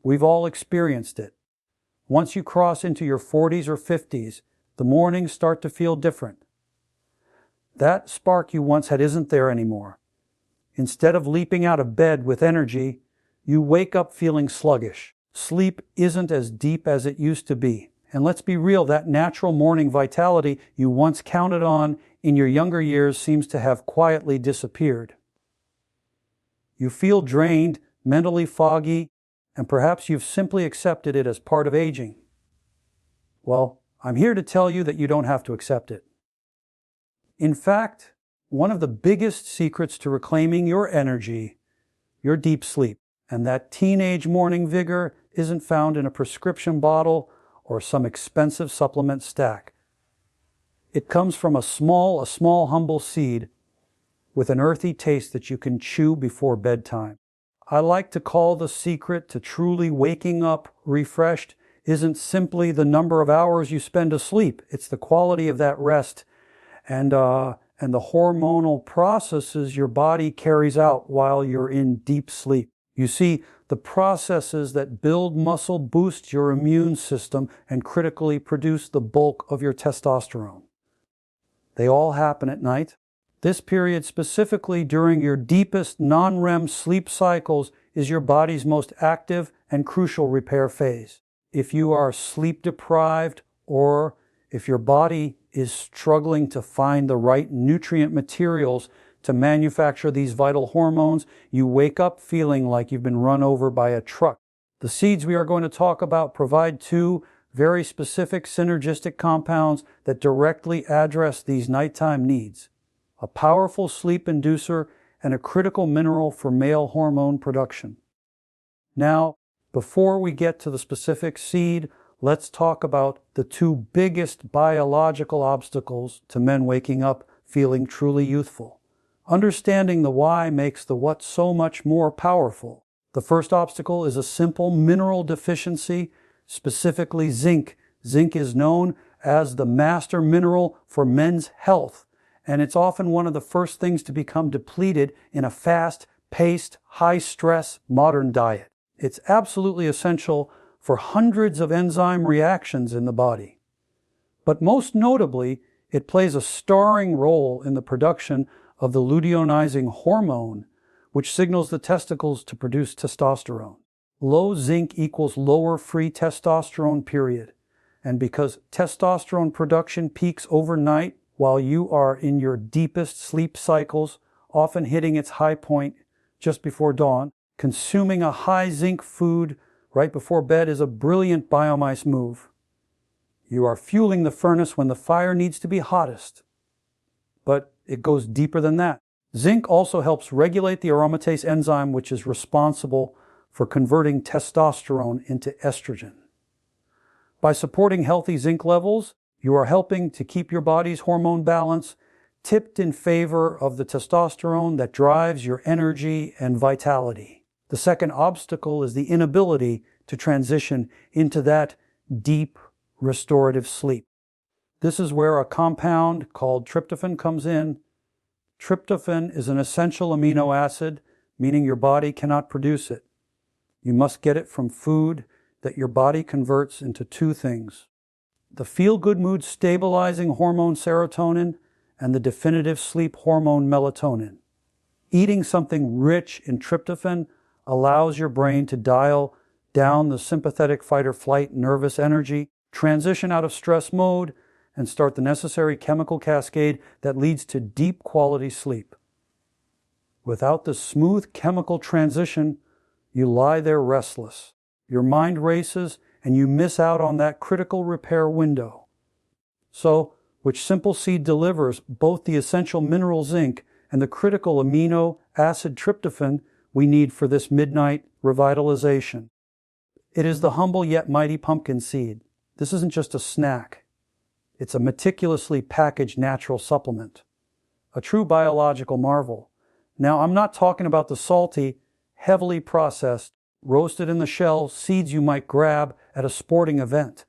We've all experienced it. Once you cross into your 40s or 50s, the mornings start to feel different. That spark you once had isn't there anymore. Instead of leaping out of bed with energy, you wake up feeling sluggish. Sleep isn't as deep as it used to be. And let's be real, that natural morning vitality you once counted on in your younger years seems to have quietly disappeared. You feel drained, mentally foggy, and perhaps you've simply accepted it as part of aging. Well, I'm here to tell you that you don't have to accept it. In fact, one of the biggest secrets to reclaiming your energy, your deep sleep, and that teenage morning vigor isn't found in a prescription bottle or some expensive supplement stack. It comes from a small humble seed with an earthy taste that you can chew before bedtime. I like to call the secret to truly waking up refreshed isn't simply the number of hours you spend asleep. It's the quality of that rest and the hormonal processes your body carries out while you're in deep sleep. You see, the processes that build muscle boost your immune system and critically produce the bulk of your testosterone. They all happen at night. This period, specifically during your deepest non-REM sleep cycles, is your body's most active and crucial repair phase. If you are sleep deprived or if your body is struggling to find the right nutrient materials to manufacture these vital hormones, you wake up feeling like you've been run over by a truck. The seeds we are going to talk about provide two very specific synergistic compounds that directly address these nighttime needs: a powerful sleep inducer and a critical mineral for male hormone production. Now, before we get to the specific seed, let's talk about the two biggest biological obstacles to men waking up feeling truly youthful. Understanding the why makes the what so much more powerful. The first obstacle is a simple mineral deficiency, specifically zinc. Zinc is known as the master mineral for men's health, and it's often one of the first things to become depleted in a fast-paced, high-stress modern diet. It's absolutely essential for hundreds of enzyme reactions in the body. But most notably, it plays a starring role in the production of the luteinizing hormone, which signals the testicles to produce testosterone. Low zinc equals lower free testosterone, period. And because testosterone production peaks overnight while you are in your deepest sleep cycles, often hitting its high point just before dawn, consuming a high zinc food right before bed is a brilliant biomass move. You are fueling the furnace when the fire needs to be hottest. But it goes deeper than that. Zinc also helps regulate the aromatase enzyme, which is responsible for converting testosterone into estrogen. By supporting healthy zinc levels, you are helping to keep your body's hormone balance tipped in favor of the testosterone that drives your energy and vitality. The second obstacle is the inability to transition into that deep, restorative sleep. This is where a compound called tryptophan comes in. Tryptophan is an essential amino acid, meaning your body cannot produce it. You must get it from food that your body converts into two things: the feel-good mood stabilizing hormone serotonin and the definitive sleep hormone melatonin. Eating something rich in tryptophan allows your brain to dial down the sympathetic fight-or-flight nervous energy, transition out of stress mode, and start the necessary chemical cascade that leads to deep quality sleep. Without the smooth chemical transition, you lie there restless. Your mind races and you miss out on that critical repair window. So, which simple seed delivers both the essential mineral zinc and the critical amino acid tryptophan we need for this midnight revitalization? It is the humble yet mighty pumpkin seed. This isn't just a snack. It's a meticulously packaged natural supplement, a true biological marvel. Now, I'm not talking about the salty, heavily processed, roasted in the shell seeds you might grab at a sporting event.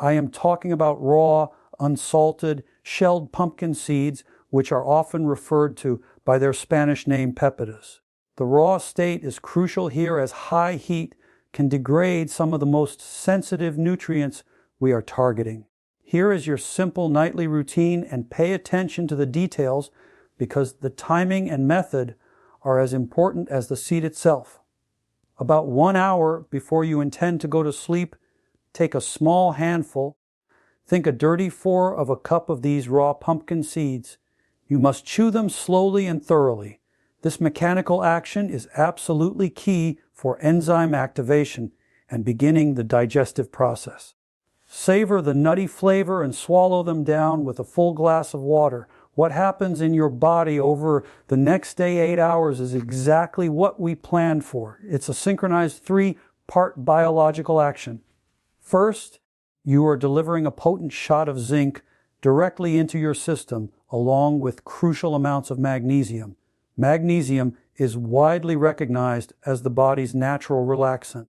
I am talking about raw, unsalted, shelled pumpkin seeds, which are often referred to by their Spanish name, pepitas. The raw state is crucial here, as high heat can degrade some of the most sensitive nutrients we are targeting. Here is your simple nightly routine, and pay attention to the details because the timing and method are as important as the seed itself. About 1 hour before you intend to go to sleep, take a small handful. Think a dirty 4 of a cup of these raw pumpkin seeds. You must chew them slowly and thoroughly. This mechanical action is absolutely key for enzyme activation and beginning the digestive process. Savor the nutty flavor and swallow them down with a full glass of water. What happens in your body over the next day, 8 hours, is exactly what we planned for. It's a synchronized 3-part biological action. First, you are delivering a potent shot of zinc directly into your system, along with crucial amounts of magnesium. Magnesium is widely recognized as the body's natural relaxant.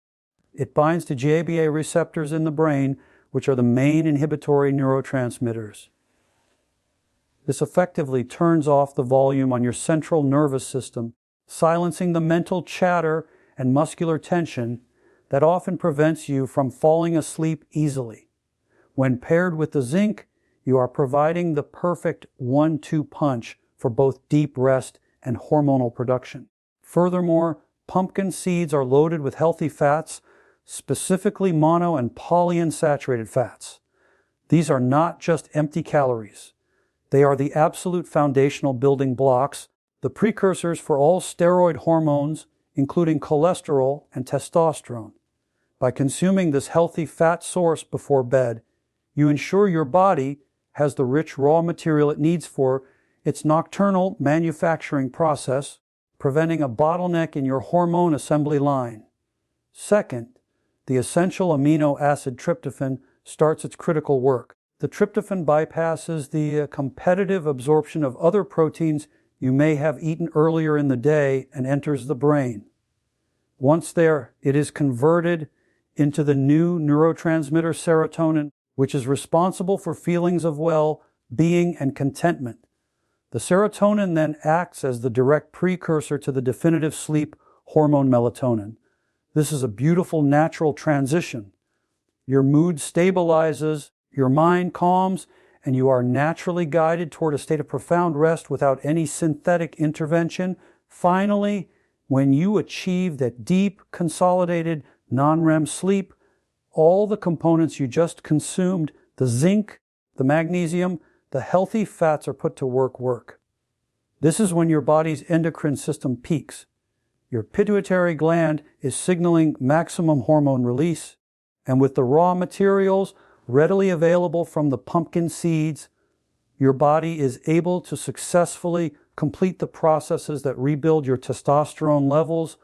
It binds to GABA receptors in the brain, which are the main inhibitory neurotransmitters. This effectively turns off the volume on your central nervous system, silencing the mental chatter and muscular tension that often prevents you from falling asleep easily. When paired with the zinc, you are providing the perfect 1-2 punch for both deep rest and hormonal production. Furthermore, pumpkin seeds are loaded with healthy fats, specifically mono and polyunsaturated fats. These are not just empty calories. They are the absolute foundational building blocks, the precursors for all steroid hormones, including cholesterol and testosterone. By consuming this healthy fat source before bed, you ensure your body has the rich raw material it needs for its nocturnal manufacturing process, preventing a bottleneck in your hormone assembly line. Second, the essential amino acid tryptophan starts its critical work. The tryptophan bypasses the competitive absorption of other proteins you may have eaten earlier in the day and enters the brain. Once there, it is converted into the new neurotransmitter serotonin, which is responsible for feelings of well-being and contentment. The serotonin then acts as the direct precursor to the definitive sleep hormone melatonin. This is a beautiful natural transition. Your mood stabilizes, your mind calms, and you are naturally guided toward a state of profound rest without any synthetic intervention. Finally, when you achieve that deep, consolidated, non-REM sleep, all the components you just consumed, the zinc, the magnesium, the healthy fats are put to work. This is when your body's endocrine system peaks. Your pituitary gland is signaling maximum hormone release, and with the raw materials readily available from the pumpkin seeds, your body is able to successfully complete the processes that rebuild your testosterone levels,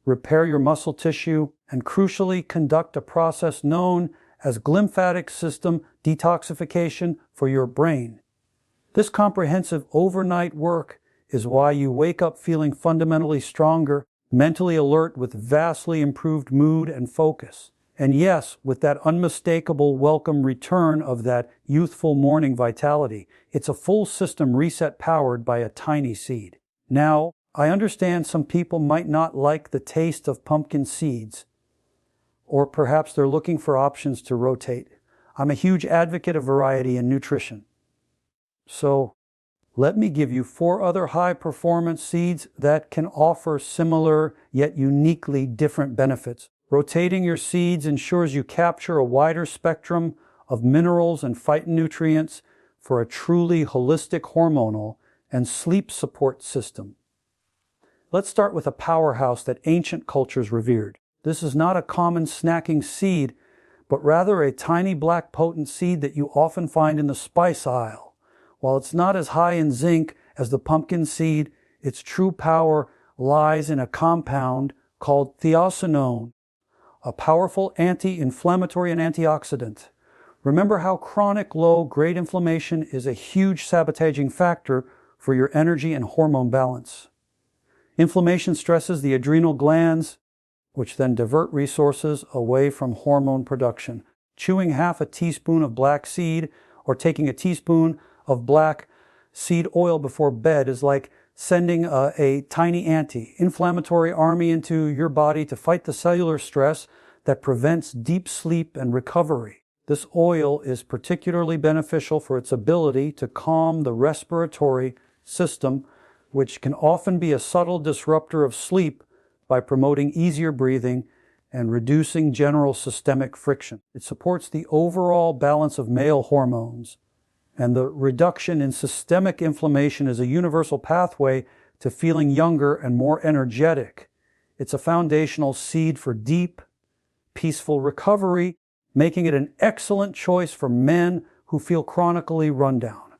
repair your muscle tissue, and crucially conduct a process known as glymphatic system detoxification for your brain. This comprehensive overnight work is why you wake up feeling fundamentally stronger, mentally alert with vastly improved mood and focus. And yes, with that unmistakable welcome return of that youthful morning vitality. It's a full system reset powered by a tiny seed. Now, I understand some people might not like the taste of pumpkin seeds, or perhaps they're looking for options to rotate. I'm a huge advocate of variety in nutrition. So, let me give you 4 other high-performance seeds that can offer similar yet uniquely different benefits. Rotating your seeds ensures you capture a wider spectrum of minerals and phytonutrients for a truly holistic hormonal and sleep support system. Let's start with a powerhouse that ancient cultures revered. This is not a common snacking seed, but rather a tiny black potent seed that you often find in the spice aisle. While it's not as high in zinc as the pumpkin seed, its true power lies in a compound called theosinone, a powerful anti-inflammatory and antioxidant. Remember how chronic low-grade inflammation is a huge sabotaging factor for your energy and hormone balance. Inflammation stresses the adrenal glands, which then divert resources away from hormone production. Chewing half a teaspoon of black seed or taking a teaspoon of black seed oil before bed is like sending a tiny anti-inflammatory army into your body to fight the cellular stress that prevents deep sleep and recovery. This oil is particularly beneficial for its ability to calm the respiratory system, which can often be a subtle disruptor of sleep by promoting easier breathing and reducing general systemic friction. It supports the overall balance of male hormones, and the reduction in systemic inflammation is a universal pathway to feeling younger and more energetic. It's a foundational seed for deep, peaceful recovery, making it an excellent choice for men who feel chronically run down.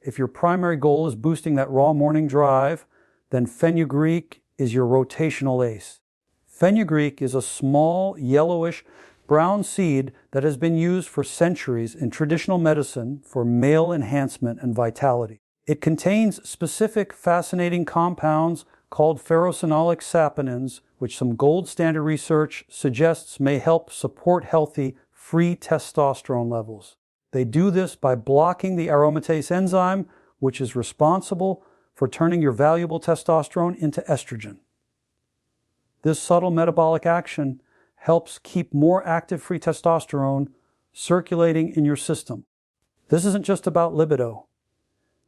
If your primary goal is boosting that raw morning drive, then fenugreek is your rotational ace. Fenugreek is a small, yellowish, brown seed that has been used for centuries in traditional medicine for male enhancement and vitality. It contains specific fascinating compounds called ferrosanolic saponins, which some gold standard research suggests may help support healthy, free testosterone levels. They do this by blocking the aromatase enzyme, which is responsible for turning your valuable testosterone into estrogen. This subtle metabolic action helps keep more active free testosterone circulating in your system. This isn't just about libido.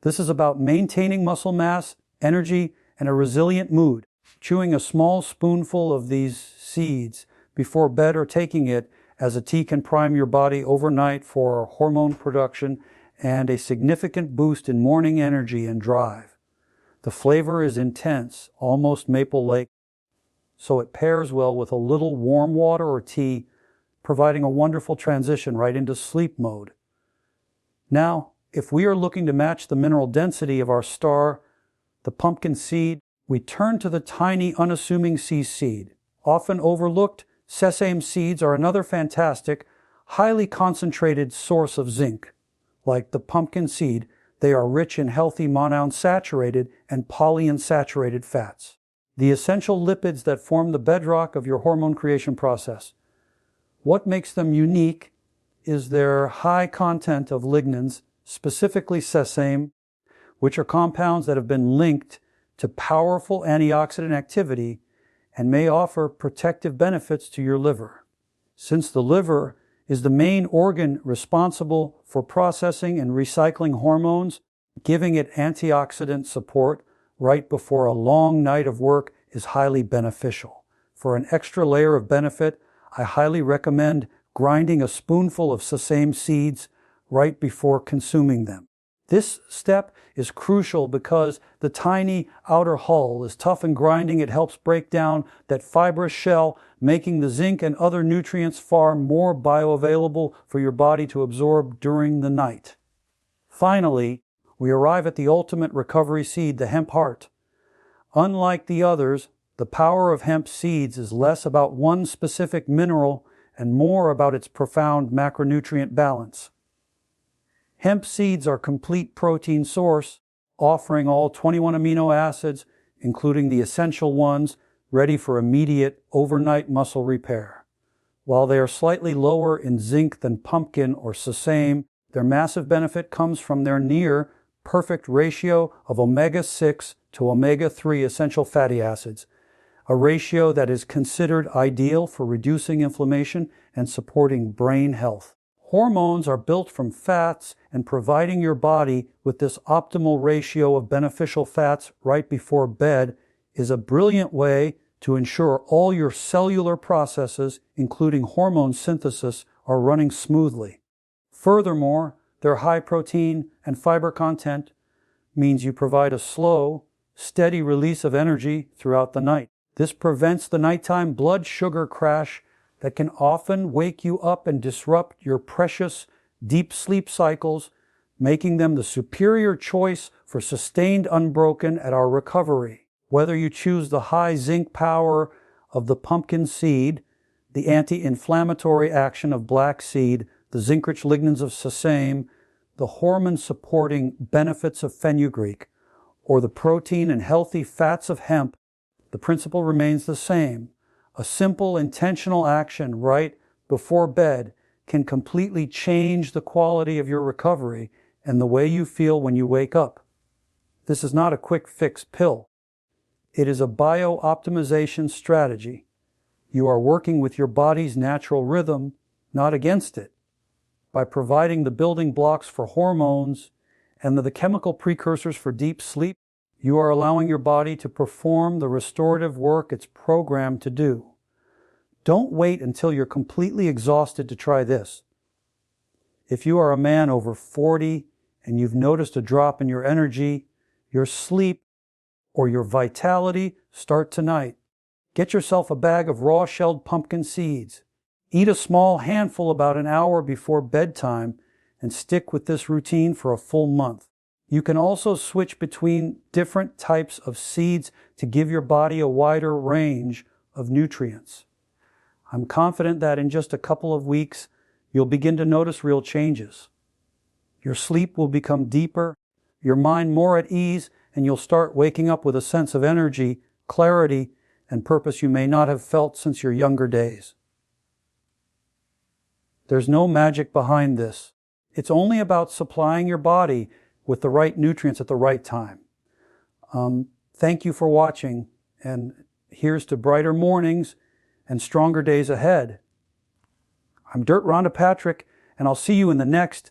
This is about maintaining muscle mass, energy, and a resilient mood. Chewing a small spoonful of these seeds before bed or taking it as a tea can prime your body overnight for hormone production and a significant boost in morning energy and drive. The flavor is intense, almost Maple Lake, so it pairs well with a little warm water or tea, providing a wonderful transition right into sleep mode. Now, if we are looking to match the mineral density of our star, the pumpkin seed, we turn to the tiny, unassuming sea seed. Often overlooked, sesame seeds are another fantastic, highly concentrated source of zinc. Like the pumpkin seed, they are rich in healthy monounsaturated and polyunsaturated fats, the essential lipids that form the bedrock of your hormone creation process. What makes them unique is their high content of lignans, specifically sesame, which are compounds that have been linked to powerful antioxidant activity and may offer protective benefits to your liver. Since the liver is the main organ responsible for processing and recycling hormones, giving it antioxidant support right before a long night of work is highly beneficial. For an extra layer of benefit, I highly recommend grinding a spoonful of sesame seeds right before consuming them. This step is crucial because the tiny outer hull is tough and grinding. It helps break down that fibrous shell, making the zinc and other nutrients far more bioavailable for your body to absorb during the night. Finally, we arrive at the ultimate recovery seed, the hemp heart. Unlike the others, the power of hemp seeds is less about one specific mineral and more about its profound macronutrient balance. Hemp seeds are a complete protein source, offering all 21 amino acids, including the essential ones, ready for immediate overnight muscle repair. While they are slightly lower in zinc than pumpkin or sesame, their massive benefit comes from their near perfect ratio of omega-6 to omega-3 essential fatty acids, a ratio that is considered ideal for reducing inflammation and supporting brain health. Hormones are built from fats, and providing your body with this optimal ratio of beneficial fats right before bed is a brilliant way to ensure all your cellular processes, including hormone synthesis, are running smoothly. Furthermore, their high protein and fiber content means you provide a slow, steady release of energy throughout the night. This prevents the nighttime blood sugar crash that can often wake you up and disrupt your precious deep sleep cycles, making them the superior choice for sustained unbroken at our recovery. Whether you choose the high zinc power of the pumpkin seed, the anti-inflammatory action of black seed, the zinc-rich lignans of sesame, the hormone-supporting benefits of fenugreek, or the protein and healthy fats of hemp, the principle remains the same. A simple, intentional action right before bed can completely change the quality of your recovery and the way you feel when you wake up. This is not a quick fix pill. It is a bio-optimization strategy You are working with your body's natural rhythm, not against it. By providing the building blocks for hormones and the chemical precursors for deep sleep, you are allowing your body to perform the restorative work it's programmed to do. Don't wait until you're completely exhausted to try this. If you are a man over 40 and you've noticed a drop in your energy, your sleep, or your vitality, start tonight. Get yourself a bag of raw-shelled pumpkin seeds. Eat a small handful about an hour before bedtime and stick with this routine for a full month. You can also switch between different types of seeds to give your body a wider range of nutrients. I'm confident that in just a couple of weeks, you'll begin to notice real changes. Your sleep will become deeper, your mind more at ease, and you'll start waking up with a sense of energy, clarity, and purpose you may not have felt since your younger days. There's no magic behind this. It's only about supplying your body with the right nutrients at the right time. Thank you for watching, and here's to brighter mornings and stronger days ahead. I'm Dirt Rhonda Patrick, and I'll see you in the next